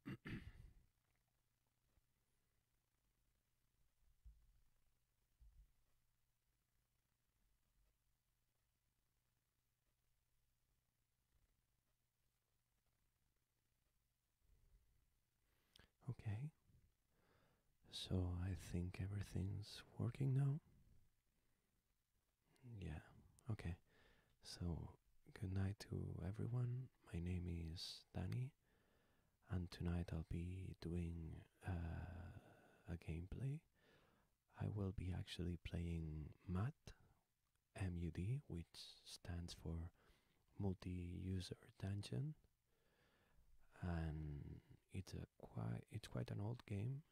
Okay, so I think everything's working now. Yeah, okay. So, good night to everyone. My name is Danny, and tonight I'll be doing a gameplay. I will be actually playing MUD, MUD, which stands for Multi-User Dungeon, and it's quite an old game,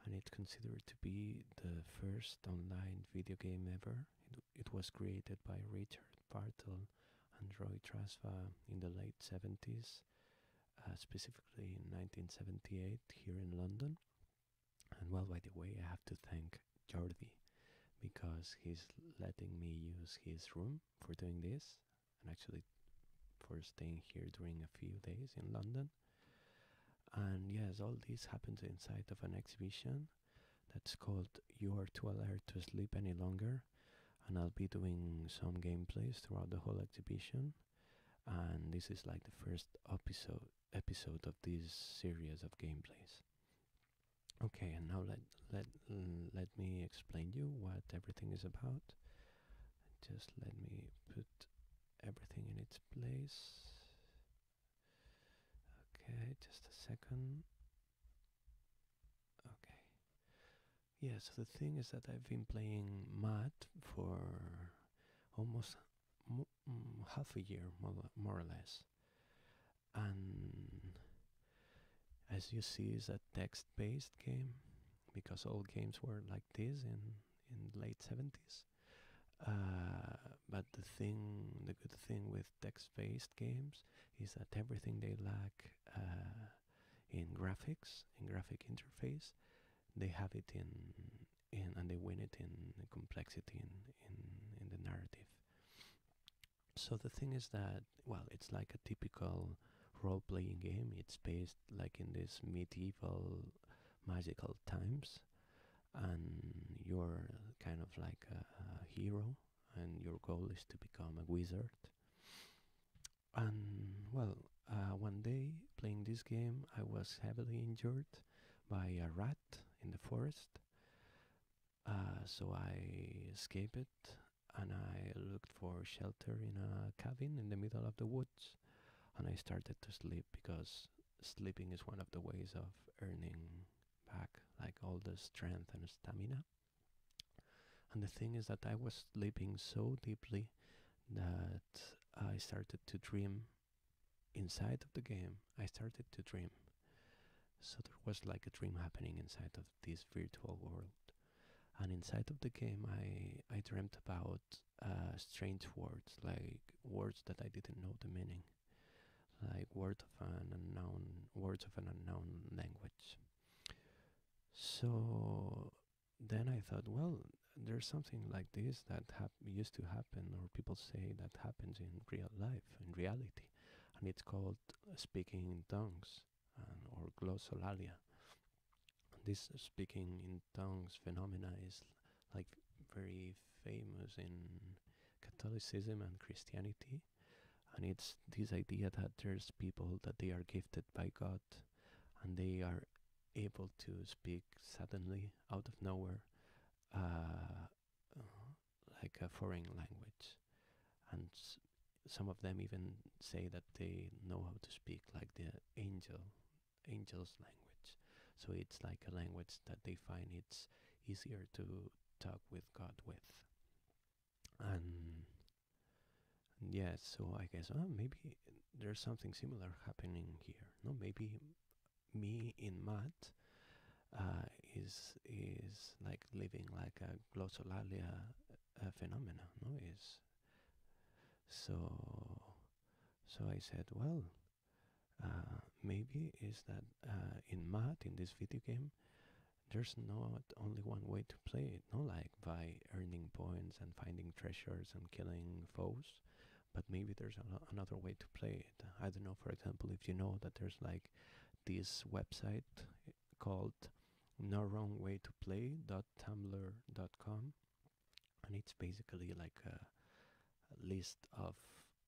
and it's considered to be the first online video game ever. It was created by Richard Bartle and Roy Trasva in the late 70s, specifically in 1978 here in London. And well, by the way, I have to thank Jordi because he's letting me use his room for doing this, and actually for staying here during a few days in London. And yes, all this happens inside of an exhibition that's called You Are Too Alert to Sleep Any Longer, and I'll be doing some gameplays throughout the whole exhibition. And this is like the first episode of this series of gameplays. Okay, and now let me explain you what everything is about. Just let me put everything in its place. Okay, just a second. Okay. Yeah, so the thing is that I've been playing MUD for almost half a year, more or less. And as you see, it's a text-based game because all games were like this in the late 70s. But the good thing with text-based games is that everything they lack in graphics, in graphic interface, they have it in and they win it in complexity in the narrative. So the thing is that, well, it's like a typical role-playing game. It's based like in this medieval magical times, and you're kind of like a hero, and your goal is to become a wizard. And well, one day playing this game, I was heavily injured by a rat in the forest. So I escaped and I looked for shelter in a cabin in the middle of the woods, and I started to sleep because sleeping is one of the ways of earning back like all the strength and stamina. And the thing is that I was sleeping so deeply that I started to dream inside of the game. I started to dream. So there was like a dream happening inside of this virtual world. And inside of the game, I dreamt about strange words, like words that I didn't know the meaning, like words of an unknown language. So then I thought, well, there's something like this that used to happen, or people say that happens in real life, in reality, and it's called speaking in tongues, or glossolalia. This speaking in tongues phenomena is like very famous in Catholicism and Christianity, and it's this idea that there's people that they are gifted by God and they are able to speak suddenly out of nowhere, uh, uh, like a foreign language, and some of them even say that they know how to speak like the angel's language. So it's like a language that they find it's easier to talk with God with. And yes, so I guess maybe there's something similar happening here. No, maybe me in math is like living like a glossolalia phenomena. No, is so. So I said, well, maybe is that in math in this video game there's not only one way to play it, no, like by earning points and finding treasures and killing foes, but maybe there's another way to play it. I don't know, for example, if you know that there's like this website called nowrongwaytoplay.tumblr.com, and it's basically like a list of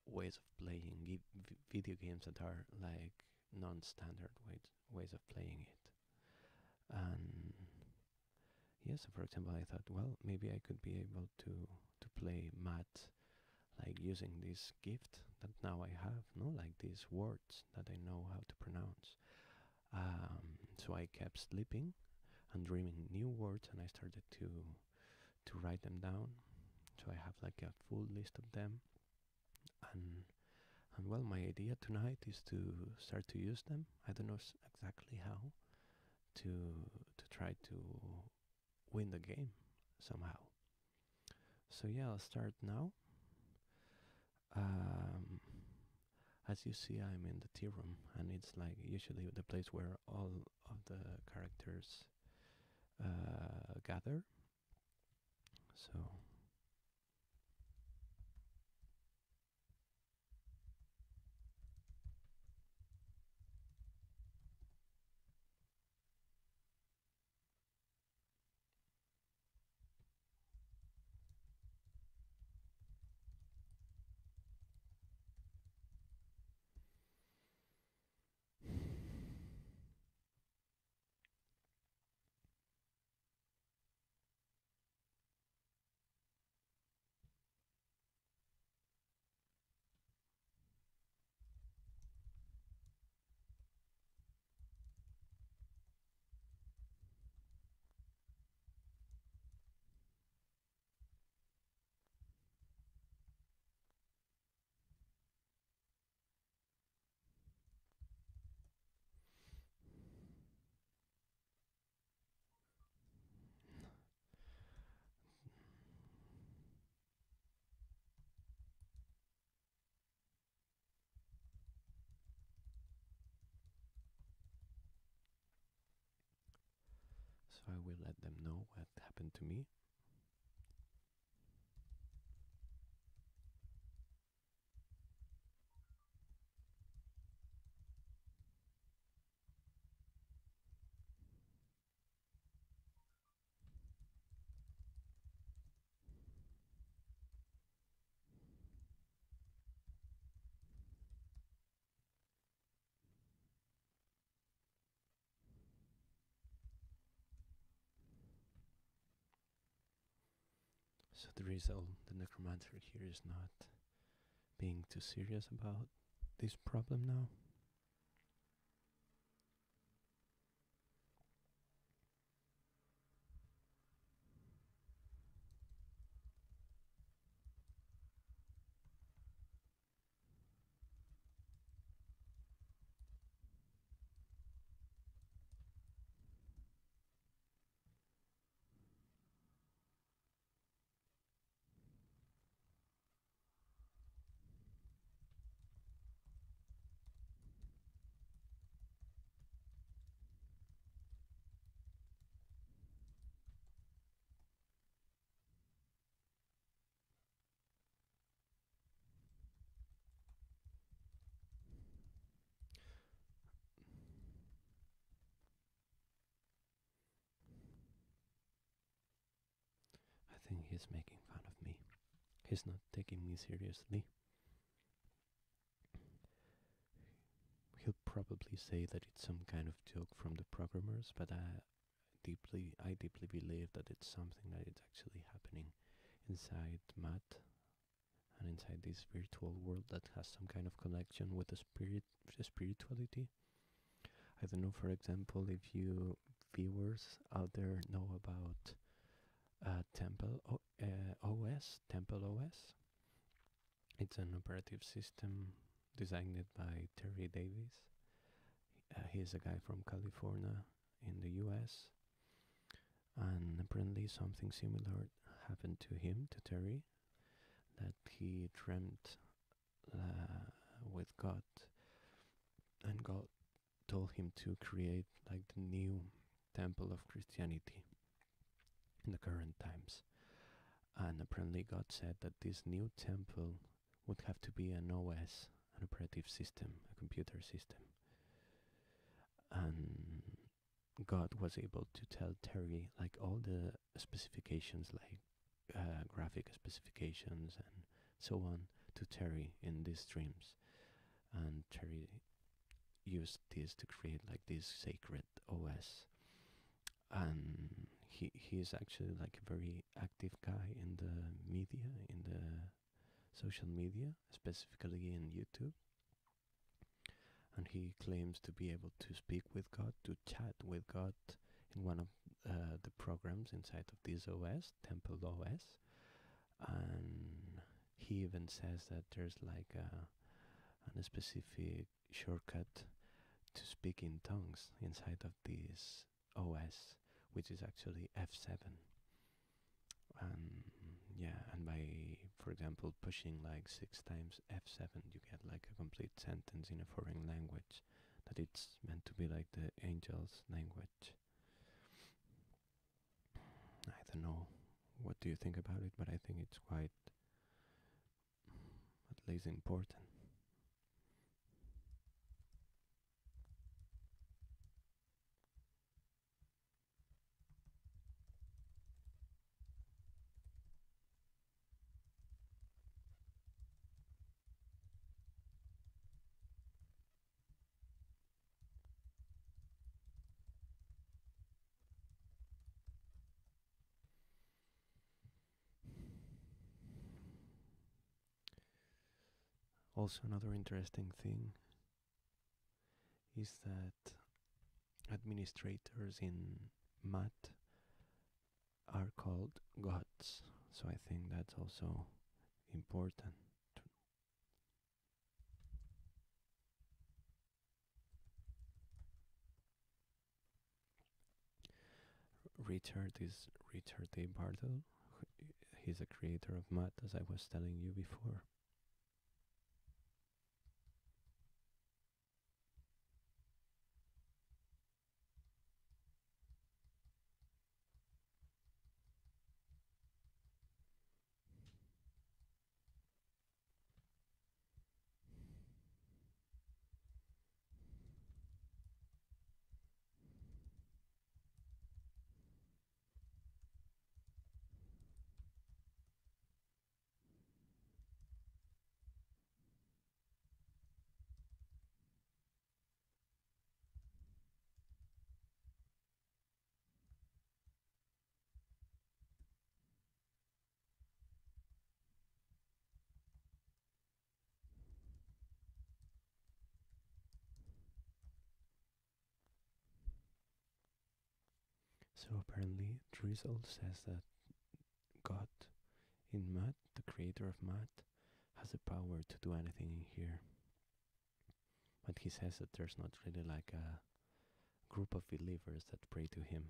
ways of playing video games that are like non-standard ways of playing it. And yes, for example, I thought, well, maybe I could be able to play math like using this gift that now I have, no, like these words that I know how to pronounce. So I kept sleeping and dreaming new words, and I started to write them down. So I have like a full list of them, and well, my idea tonight is to start to use them. I don't know exactly how to try to win the game somehow. So yeah, I'll start now. Um, as you see, I'm in the tea room, and it's like usually the place where all of the characters gather. So I will let them know what happened to me. So the result, the necromancer here is not being too serious about this problem now. I think he's making fun of me. He's not taking me seriously. He'll probably say that it's some kind of joke from the programmers, but I deeply believe that it's something that is actually happening inside Matt and inside this virtual world that has some kind of connection with the spirituality. I don't know, for example, if you viewers out there know about Temple OS. It's an operative system designed by Terry Davis. He's a guy from California in the US, and apparently something similar happened to him, to Terry, that he dreamt with God, and God told him to create like the new temple of Christianity in the current times. And apparently God said that this new temple would have to be an OS, an operative system, a computer system. God was able to tell Terry like all the specifications, like graphic specifications and so on, to Terry in these streams, and Terry used this to create like this sacred OS. And he is actually like a very active guy in the media, in the social media, specifically in YouTube. And he claims to be able to speak with God, to chat with God in one of the programs inside of this OS, Temple OS. And he even says that there's like a specific shortcut to speak in tongues inside of this OS, which is actually F7. And yeah, and by, for example, pushing like 6 times F7, you get like a complete sentence in a foreign language that it's meant to be like the angel's language. I don't know what do you think about it, but I think it's quite, at least, important. Also, another interesting thing is that administrators in math are called gods. So I think that's also important. Richard is Richard A. Bartle. He's a creator of math, as I was telling you before. So apparently, Drizzle says that God in math, the creator of math, has the power to do anything in here. But he says that there's not really like a group of believers that pray to him.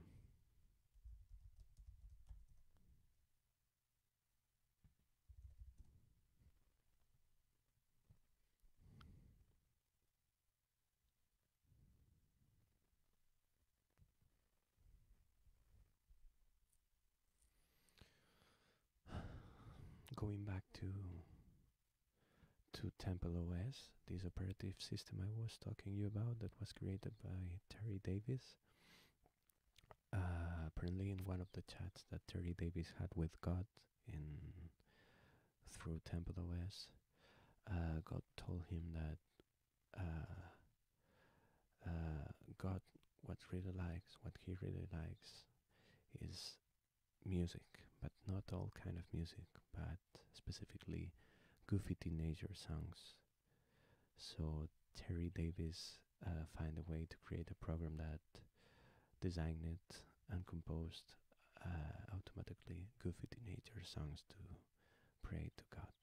Going back to Temple OS, this operative system I was talking you about that was created by Terry Davis. Apparently, in one of the chats that Terry Davis had with God in through Temple OS, God told him that God, what he really likes, is music, but not all kind of music, but specifically goofy teenager songs. So Terry Davis find a way to create a program that designed it and composed automatically goofy teenager songs to pray to God.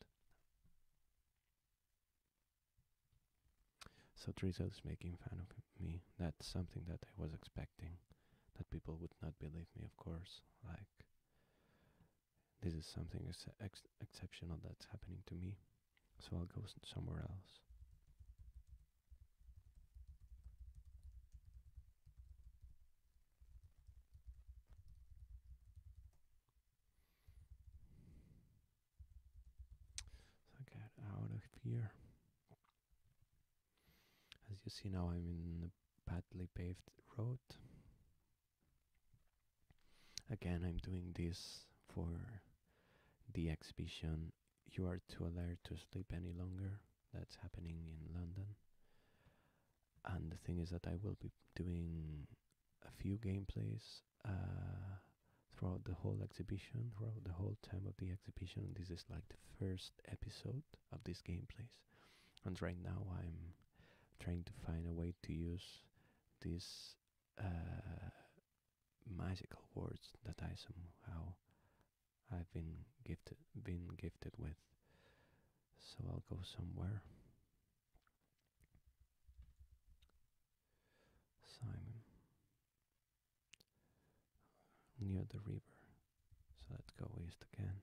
So Drizzle is making fun of me. That's something that I was expecting, that people would not believe me, of course. Like, this is something exceptional that's happening to me. So I'll go somewhere else. So I get out of here. As you see now, I'm in a badly paved road. Again, I'm doing this for the exhibition You Are Too Alert to Sleep Any Longer that's happening in London. And the thing is that I will be doing a few gameplays throughout the whole exhibition, throughout the whole time of the exhibition. This is like the first episode of these gameplays. And right now I'm trying to find a way to use these magical words that I somehow I've been gifted with. So I'll go somewhere. So I'm near the river. So let's go east again.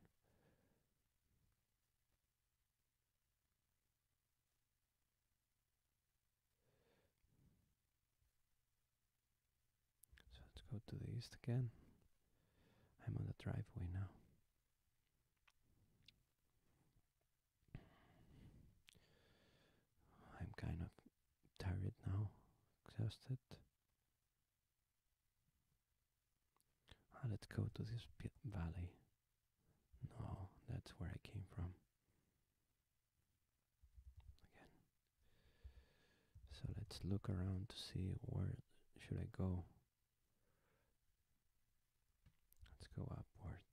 So let's go to the east again. I'm on the driveway now. I'm kind of tired now, exhausted. Let's go to this pit valley. No, that's where I came from. Again. So let's look around to see where should I go. Let's go upward.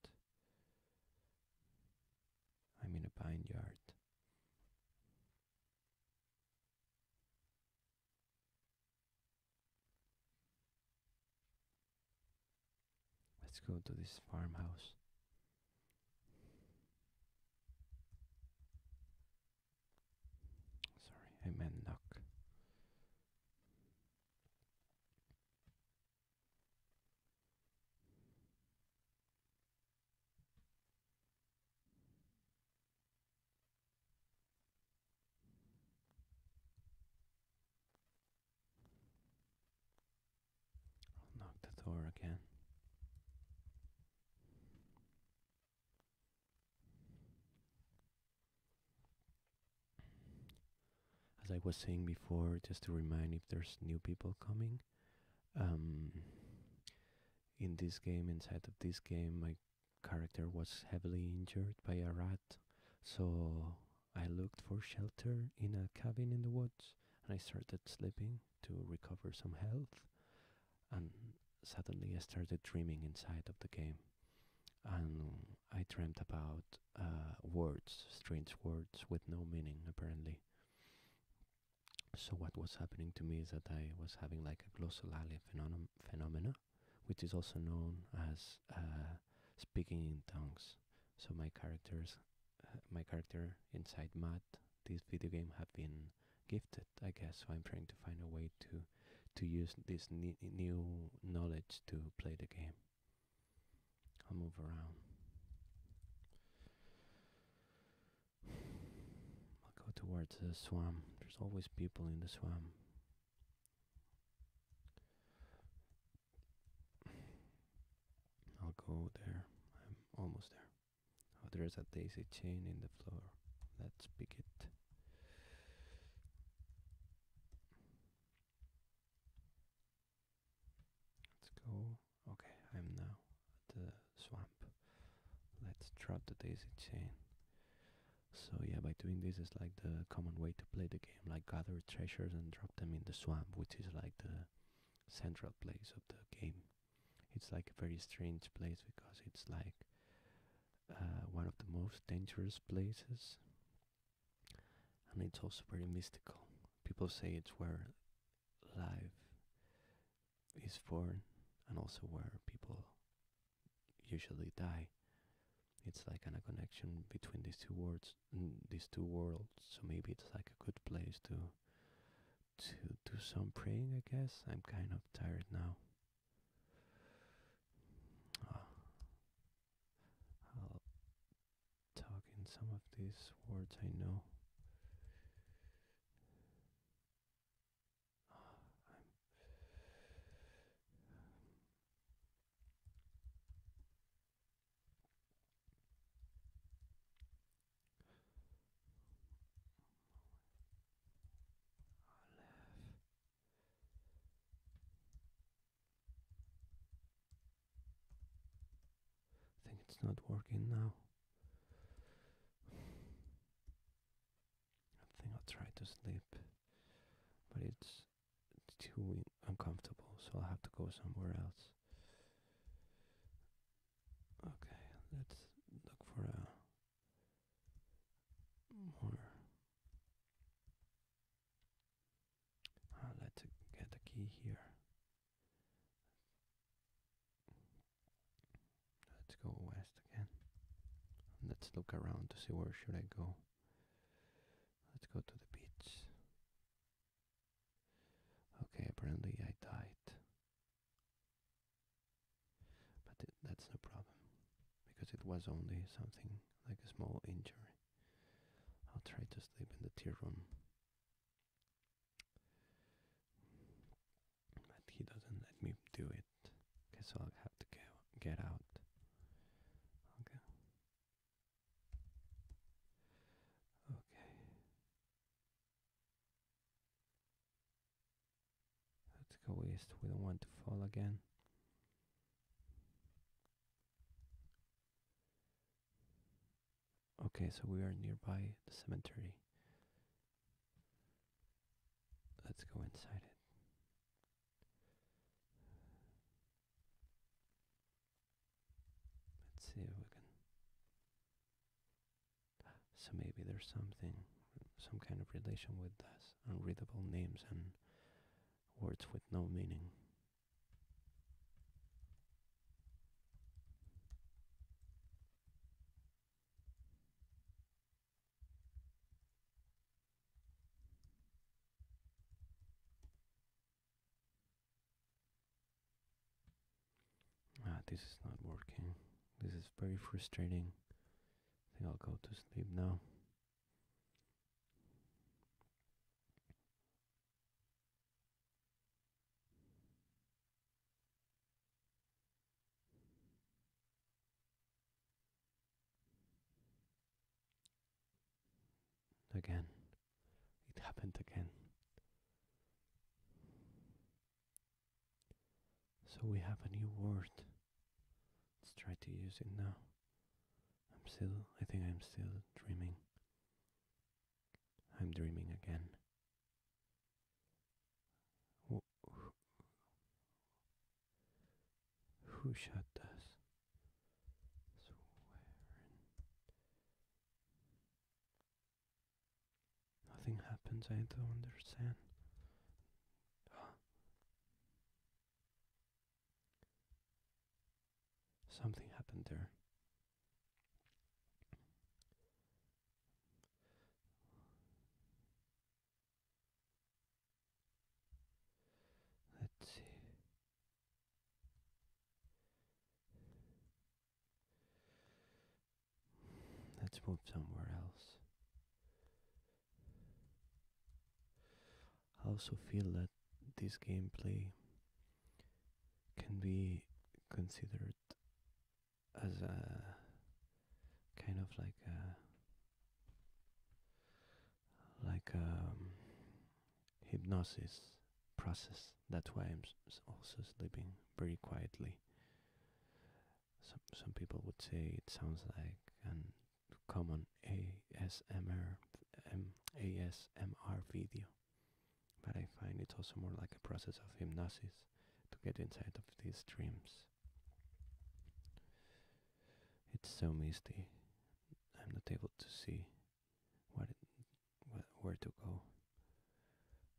I'm in a vineyard. Let's go to this farmhouse. Sorry, I meant knock. I'll knock the door again. As I was saying before, just to remind if there's new people coming, um, in this game, inside of this game, my character was heavily injured by a rat, so I looked for shelter in a cabin in the woods, and I started sleeping to recover some health, and suddenly I started dreaming inside of the game, and I dreamt about words, strange words with no meaning apparently. So what was happening to me is that I was having like a glossolalia phenomena, which is also known as speaking in tongues. So my character inside Matt, this video game, have been gifted, I guess. So I'm trying to find a way to use this new knowledge to play the game. I'll move around. I'll go towards the swamp. There's always people in the swamp. I'll go there. I'm almost there. Oh, there's a daisy chain in the floor. Let's pick it. Let's go. Okay, I'm now at the swamp. Let's drop the daisy chain. So yeah, by doing this is like the common way to play the game, like gather treasures and drop them in the swamp, which is like the central place of the game. It's like a very strange place because it's like one of the most dangerous places, and it's also very mystical. People say it's where life is born and also where people usually die. It's like a connection between these two words, these two worlds. So maybe it's like a good place to do some praying. I guess I'm kind of tired now. Uh, I'll talk in some of these words I know. not working now. I think I'll try to sleep, but it's too uncomfortable, so I'll have to go somewhere else. Okay, let's look for a more. Let's get a key here. Let's go west again. Let's look around to see where should I go. Let's go to the beach. Okay, apparently I died. But that's no problem, because it was only something like a small injury. I'll try to sleep in the tea room. But he doesn't let me do it. Okay, so I'll have to get out. Okay. Okay. Let's go east. We don't want to fall again. Okay, so we are nearby the cemetery. Let's go inside it. Let's see if we can. So maybe there's something, some kind of relation with us, unreadable names and words with no meaning. This is not working. This is very frustrating. I think I'll go to sleep now. Again. It happened again. So we have a new word. Let's try to use it now. I think I'm still dreaming. I'm dreaming again. Who shot us? Nothing happens, I don't understand. Something happened there. Let's see. Let's move somewhere else. I also feel that this gameplay can be considered as a kind of like a hypnosis process. That's why I'm also sleeping very quietly. Some people would say it sounds like an common ASMR video, but I find it's also more like a process of hypnosis to get inside of these dreams. It's so misty. I'm not able to see where to go.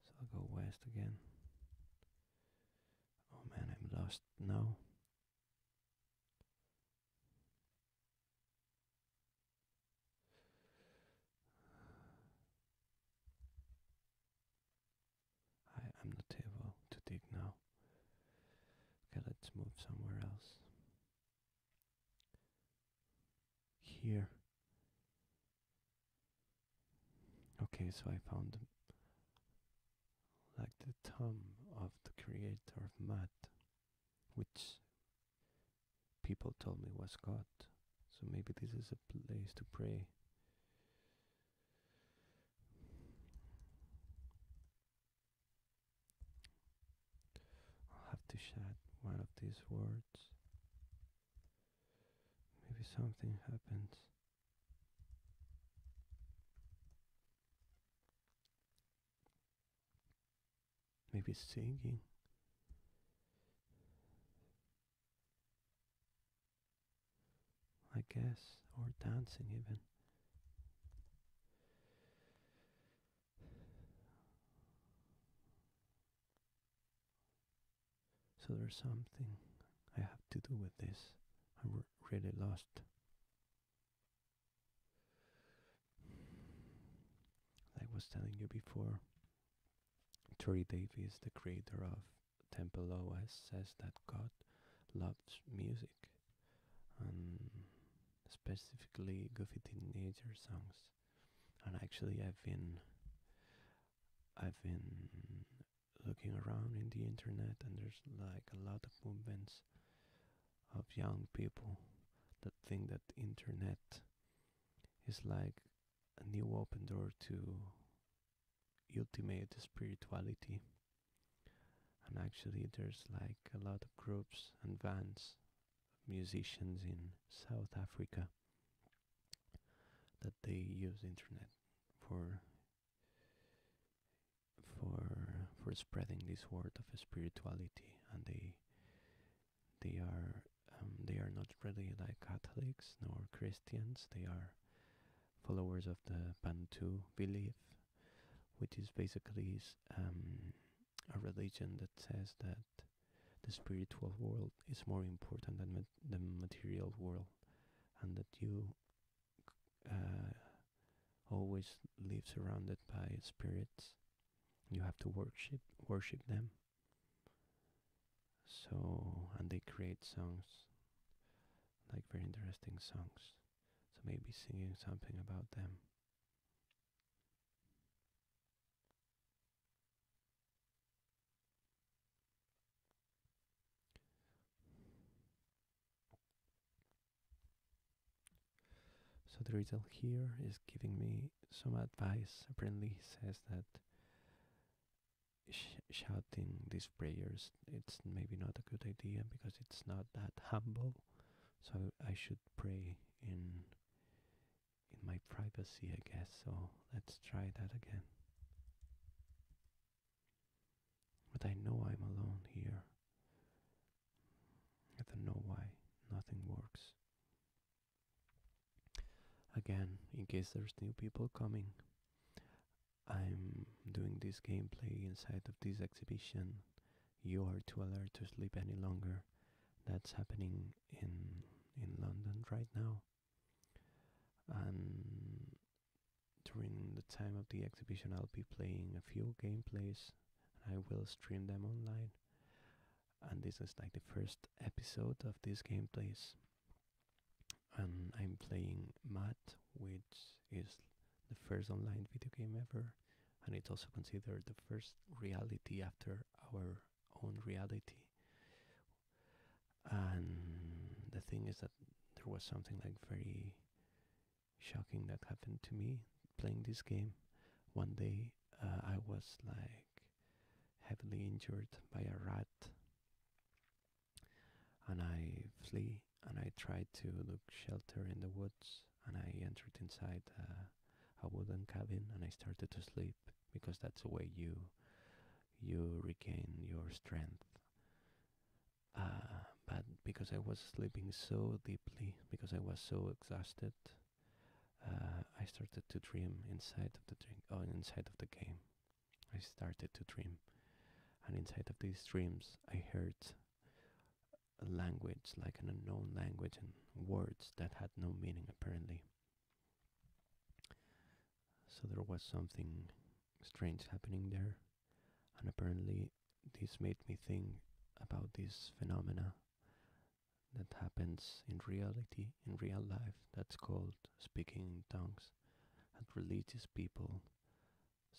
So I'll go west again. Oh man, I'm lost now. I'm not able to dig now. Okay, let's move somewhere else. Here. Okay, so I found like the tomb of the creator of mud, which people told me was God. So maybe this is a place to pray. I'll have to chat one of these words. Maybe Maybe something happens. Maybe singing. I guess, or dancing even. So there's something I have to do with this. I'm really lost. Like I was telling you before, Tori Davies, the creator of Temple OS, says that God loves music, and specifically goofy teenager songs. And actually, I've been looking around in the internet, and there's like a lot of movements of young people that think that the internet is like a new open door to ultimate spirituality. And actually, there's like a lot of groups and bands, musicians in South Africa that they use internet for for spreading this word of spirituality, and they are not really like Catholics nor Christians. They are followers of the Bantu belief, which is basically a religion that says that the spiritual world is more important than the material world, and that you uh, always live surrounded by spirits. You have to worship them. So, and they create songs, like very interesting songs. So maybe singing something about them. So the result here is giving me some advice. Apparently, he says that shouting these prayers, it's maybe not a good idea because it's not that humble. So I should pray in my privacy, I guess. So let's try that again. But I know I'm alone here. I don't know why nothing works. Again, in case there's new people coming, I'm doing this gameplay inside of this exhibition. You are too alert to sleep any longer. That's happening in London right now. And during the time of the exhibition, I'll be playing a few gameplays. I will stream them online. And this is like the first episode of these gameplays. And I'm playing Mat, which is the first online video game ever, and it's also considered the first reality after our own reality. And the thing is that there was something like very shocking that happened to me playing this game. One day I was like heavily injured by a rat, and I flee and I tried to look shelter in the woods, and I entered inside a wooden cabin, and I started to sleep because that's the way you regain your strength. But because I was sleeping so deeply, because I was so exhausted, I started to dream inside of the game. I started to dream, and inside of these dreams, I heard a language, like an unknown language, and words that had no meaning apparently. So there was something strange happening there, and apparently this made me think about this phenomena that happens in reality, in real life, that's called speaking in tongues. And religious people,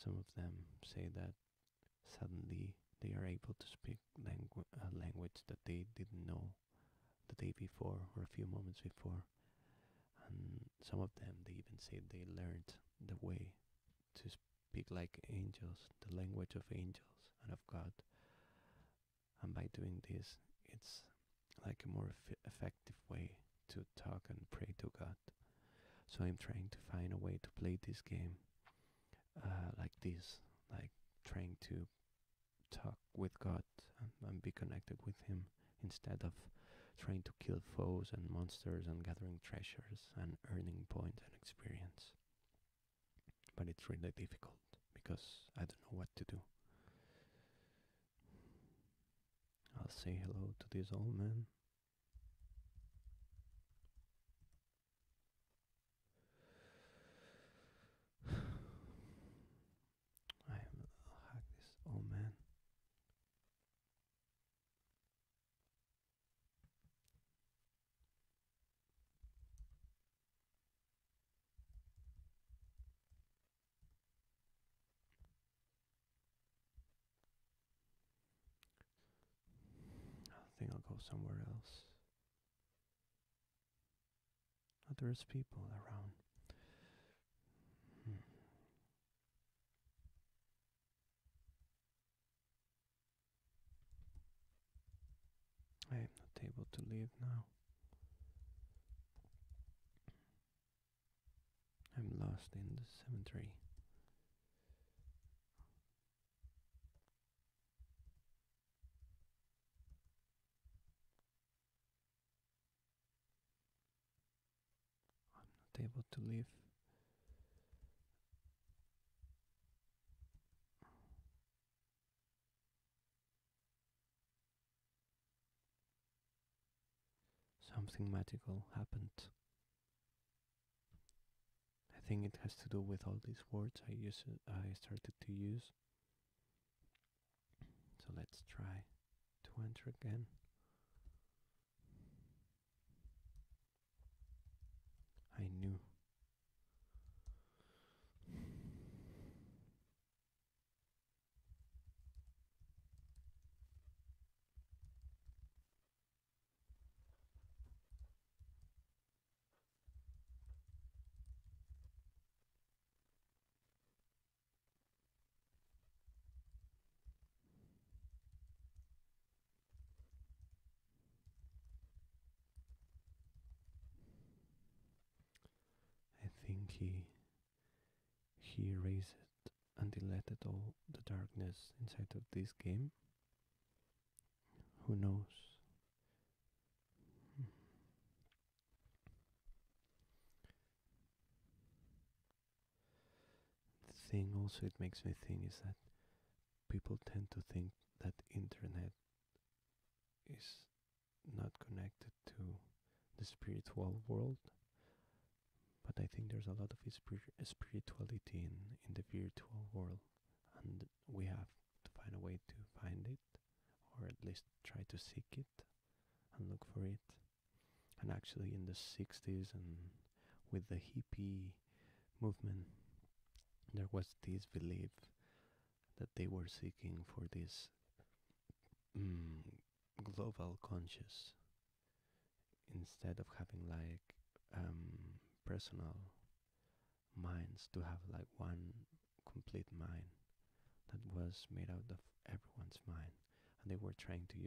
some of them say that suddenly they are able to speak a language that they didn't know the day before or a few moments before. And some of them, they even say they learned the way to speak like angels, the language of angels and of God. And by doing this, it's like a more effective way to talk and pray to God. So I'm trying to find a way to play this game like this, like trying to talk with God and be connected with Him instead of trying to kill foes and monsters and gathering treasures and earning points and experience. But it's really difficult because I don't know what to do. I'll say hello to this old man. I'll hack this old man. I think I'll go somewhere else. Oh, there's people around. Hmm. I am not able to leave now. I'm lost in the cemetery. Not able to leave. Something magical happened. I think it has to do with all these words I started to use. So let's try to enter again. I knew. I think he erased and deleted all the darkness inside of this game. Who knows? The thing also it makes me think is that people tend to think that internet is not connected to the spiritual world, but I think there's a lot of spirituality in the virtual world, and we have to find a way to find it, or at least try to seek it and look for it. And actually, in the 60s and with the hippie movement, there was this belief that they were seeking for this mm, global conscious instead of having like personal minds, to have like one complete mind that was made out of everyone's mind. And they were trying to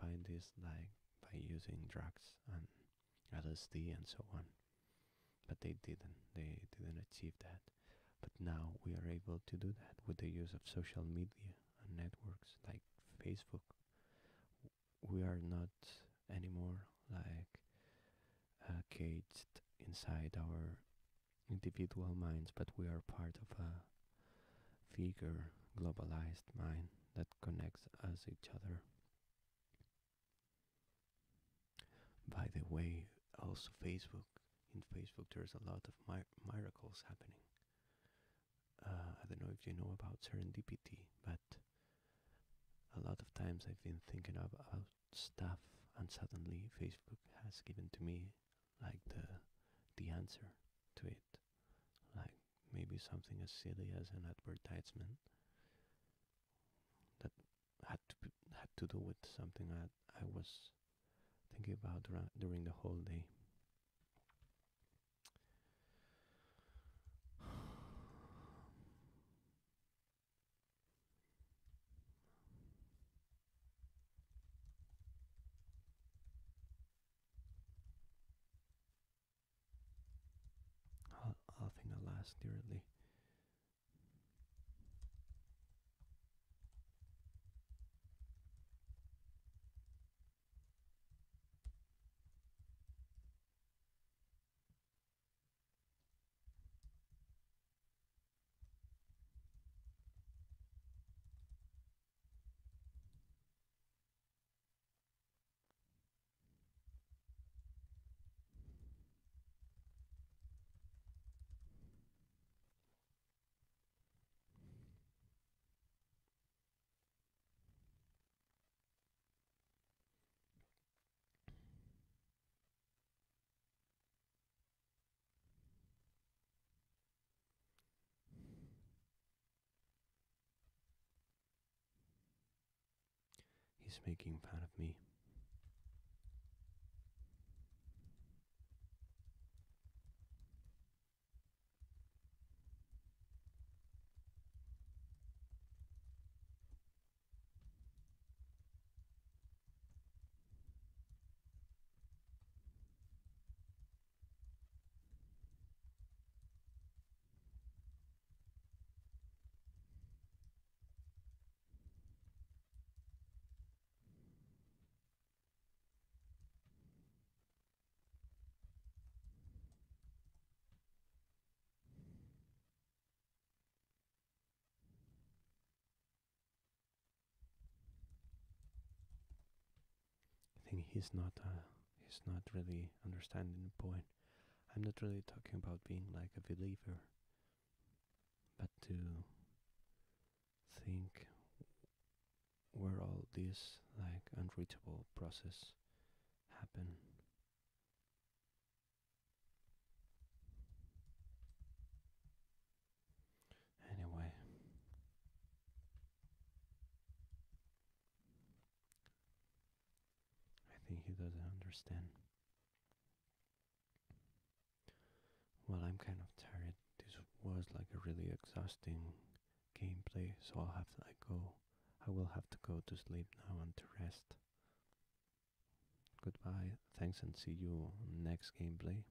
find this like by using drugs and LSD and so on, but they didn't achieve that. But now we are able to do that with the use of social media and networks like Facebook. We are not anymore like caged inside our individual minds, but we are part of a bigger globalized mind that connects us each other. By the way, also Facebook. In Facebook, there's a lot of miracles happening. I don't know if you know about serendipity, but a lot of times I've been thinking about stuff, and suddenly Facebook has given to me like the answer to it. Like maybe something as silly as an advertisement that had to do with something that I was thinking about during the whole day. us dearly. He's making fun of me. I think he's not really understanding the point. I'm not really talking about being like a believer, but to think where all this like unreachable process happen. Anyway, I think he doesn't understand. Well, I'm kind of tired. This was like a really exhausting gameplay, so I will have to go to sleep now and to rest. Goodbye, thanks, and see you next gameplay.